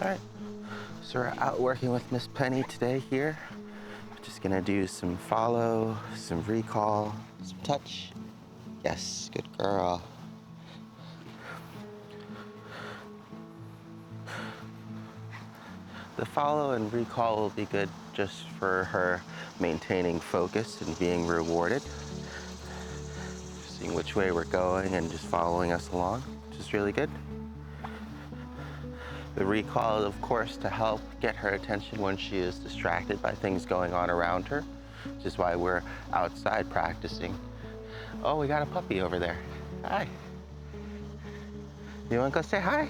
All right, so we're out working with Miss Penny today here. Just gonna do some follow, some recall, some touch. Yes, good girl. The follow and recall will be good just for her maintaining focus and being rewarded. Seeing which way we're going and just following us along, which is really good. The recall, of course, to help get her attention when she is distracted by things going on around her, which is why we're outside practicing. Oh, we got a puppy over there. Hi. You want to go say hi?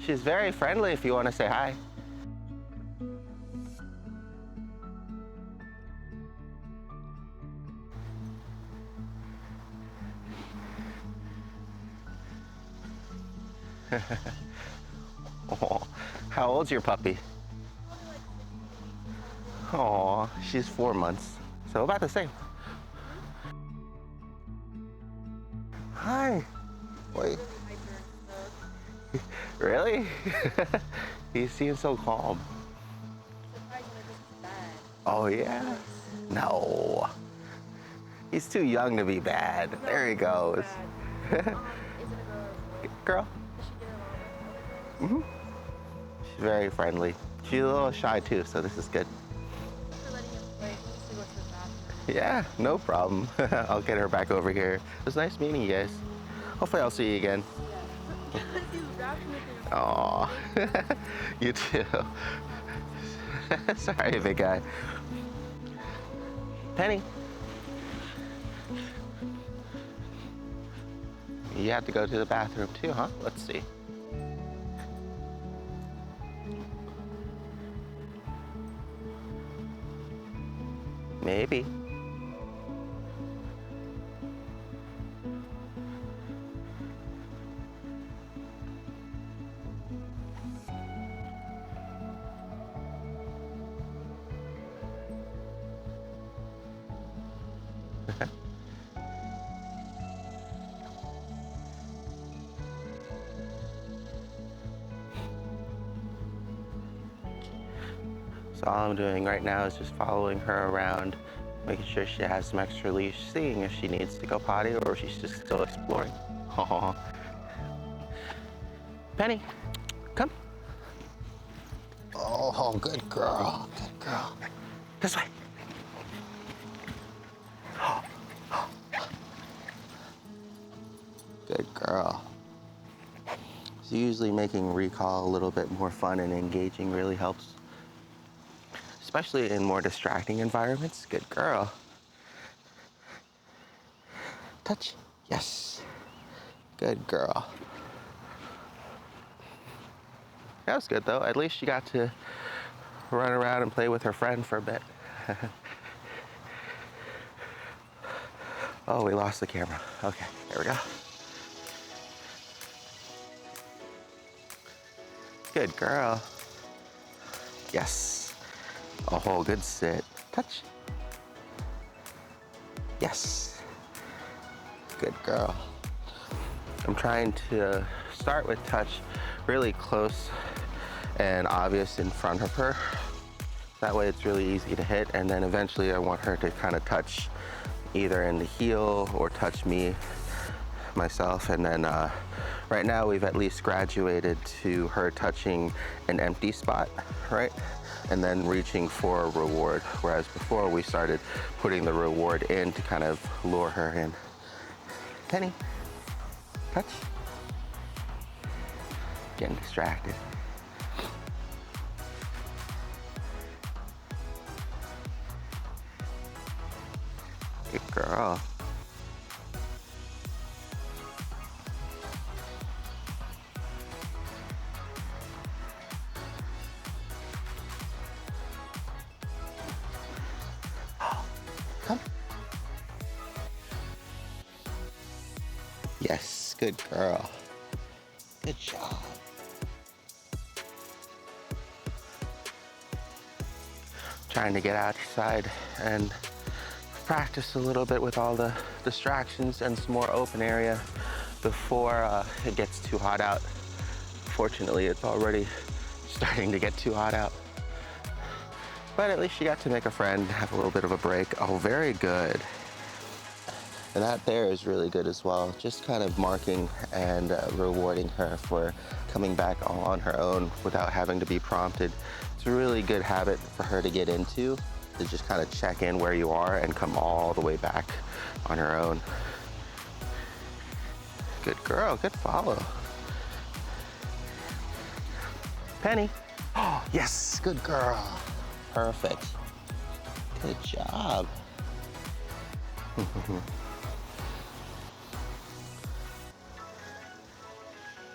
She's very friendly if you want to say hi. Oh, how old's your puppy? Oh, she's 4 months. So about the same. Hi. Wait. Really? He seems so calm. Oh yeah? No. He's too young to be bad. There he goes. Girl. Mm-hmm. She's very friendly. She's a little shy too, so this is good. Yeah, no problem. I'll get her back over here. It was nice meeting you guys. Hopefully I'll see you again. Aw, you too. Sorry, big guy. Penny. You have to go to the bathroom too, huh? Let's see. Maybe. So all I'm doing right now is just following her around, making sure she has some extra leash, seeing if she needs to go potty or if she's just still exploring. Aww. Penny, come. Oh, good girl, good girl. This way. Good girl. So usually making recall a little bit more fun and engaging really helps. Especially in more distracting environments. Good girl. Touch. Yes. Good girl. That was good though. At least she got to run around and play with her friend for a bit. Oh, we lost the camera. Okay, there we go. Good girl. Yes. Oh, good sit. Touch. Yes. Good girl. I'm trying to start with touch really close and obvious in front of her. That way it's really easy to hit, and then eventually I want her to kind of touch either in the heel or touch me, myself, and then right now we've at least graduated to her touching an empty spot, right? And then reaching for a reward, whereas before we started putting the reward in to kind of lure her in. Penny, touch. Getting distracted. Good girl. Come. Yes, good girl. Good job. Trying to get outside and practice a little bit with all the distractions and some more open area before it gets too hot out. Fortunately, it's already starting to get too hot out. But at least she got to make a friend, have a little bit of a break. Oh, very good. And that there is really good as well. Just kind of marking and rewarding her for coming back on her own without having to be prompted. It's a really good habit for her to get into, to just kind of check in where you are and come all the way back on her own. Good girl, good follow. Penny. Oh, yes, good girl. Perfect. Good job.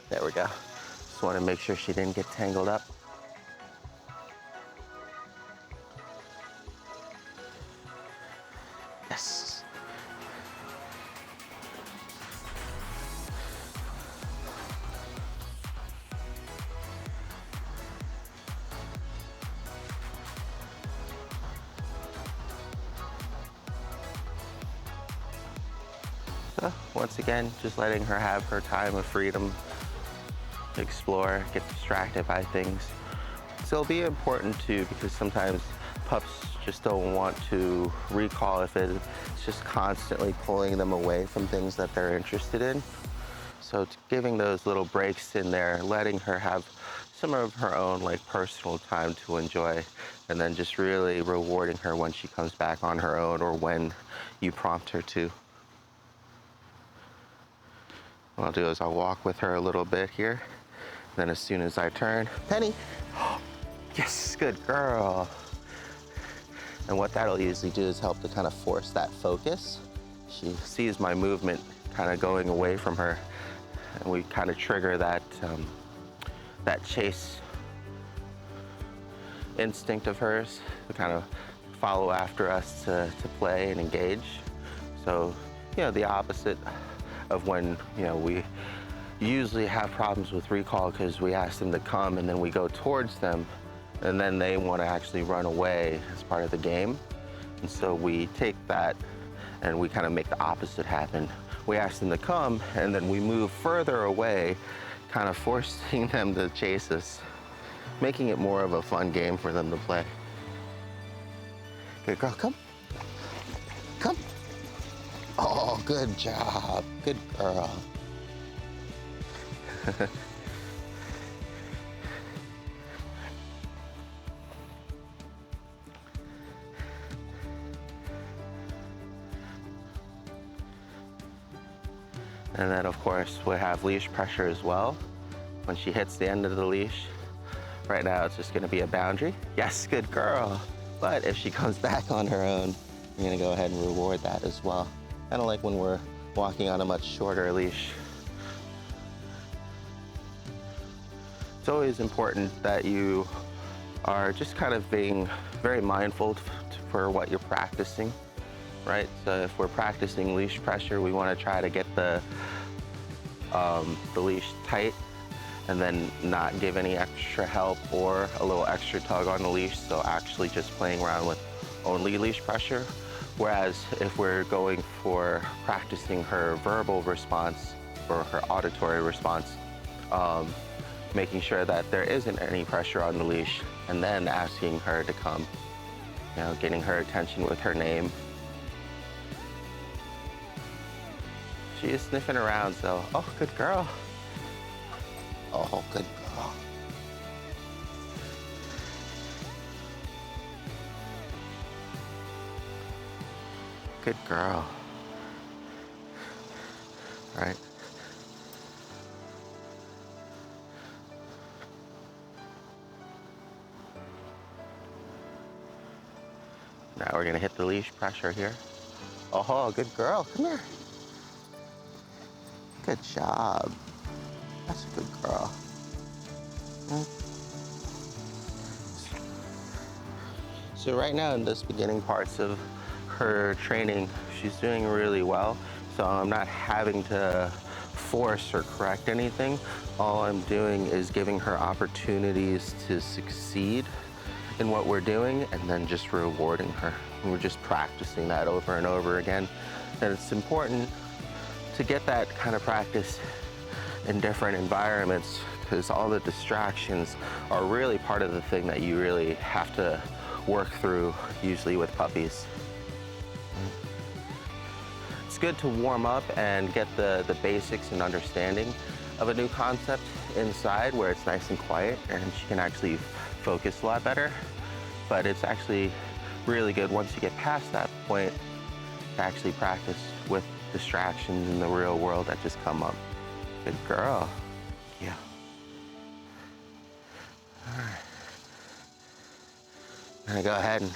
There we go. Just want to make sure she didn't get tangled up. Yes. So, once again, just letting her have her time of freedom, explore, get distracted by things. So it'll be important too, because sometimes pups just don't want to recall if it's just constantly pulling them away from things that they're interested in. So giving those little breaks in there, letting her have some of her own like personal time to enjoy, and then just really rewarding her when she comes back on her own or when you prompt her to. What I'll do is I'll walk with her a little bit here. Then as soon as I turn, Penny, oh, yes, good girl. And what that'll usually do is help to kind of force that focus. She sees my movement kind of going away from her, and we kind of trigger that, that chase instinct of hers to kind of follow after us to play and engage. So, you know, the opposite of when, you know, we usually have problems with recall because we ask them to come and then we go towards them and then they want to actually run away as part of the game. And so we take that and we kind of make the opposite happen. We ask them to come and then we move further away, kind of forcing them to chase us, making it more of a fun game for them to play. Good girl, come. Come. Oh, good job. Good girl. And then of course we have leash pressure as well. When she hits the end of the leash, right now it's just gonna be a boundary. Yes, good girl. But if she comes back on her own, you're gonna go ahead and reward that as well. Kind of like when we're walking on a much shorter leash. It's always important that you are just kind of being very mindful for what you're practicing, right? So if we're practicing leash pressure, we want to try to get the leash tight and then not give any extra help or a little extra tug on the leash. So actually just playing around with only leash pressure. Whereas if we're going for practicing her verbal response or her auditory response, making sure that there isn't any pressure on the leash and then asking her to come, you know, getting her attention with her name. She is sniffing around, so, oh, good girl. Oh, good girl. Good girl. All right. Now we're gonna hit the leash pressure here. Oh, good girl, come here. Good job. That's a good girl. So right now in this beginning parts of her training, she's doing really well. So I'm not having to force or correct anything. All I'm doing is giving her opportunities to succeed in what we're doing and then just rewarding her And we're just practicing that over and over again. And it's important to get that kind of practice in different environments, because all the distractions are really part of the thing that you really have to work through, usually with puppies. It's good to warm up and get the basics and understanding of a new concept inside, where it's nice and quiet and she can actually focus a lot better. But it's actually really good once you get past that point to actually practice with distractions in the real world that just come up. Good girl. Yeah. All right. I'm gonna go ahead and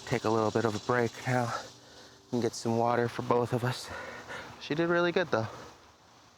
take a little bit of a break now and get some water for both of us. She did really good though.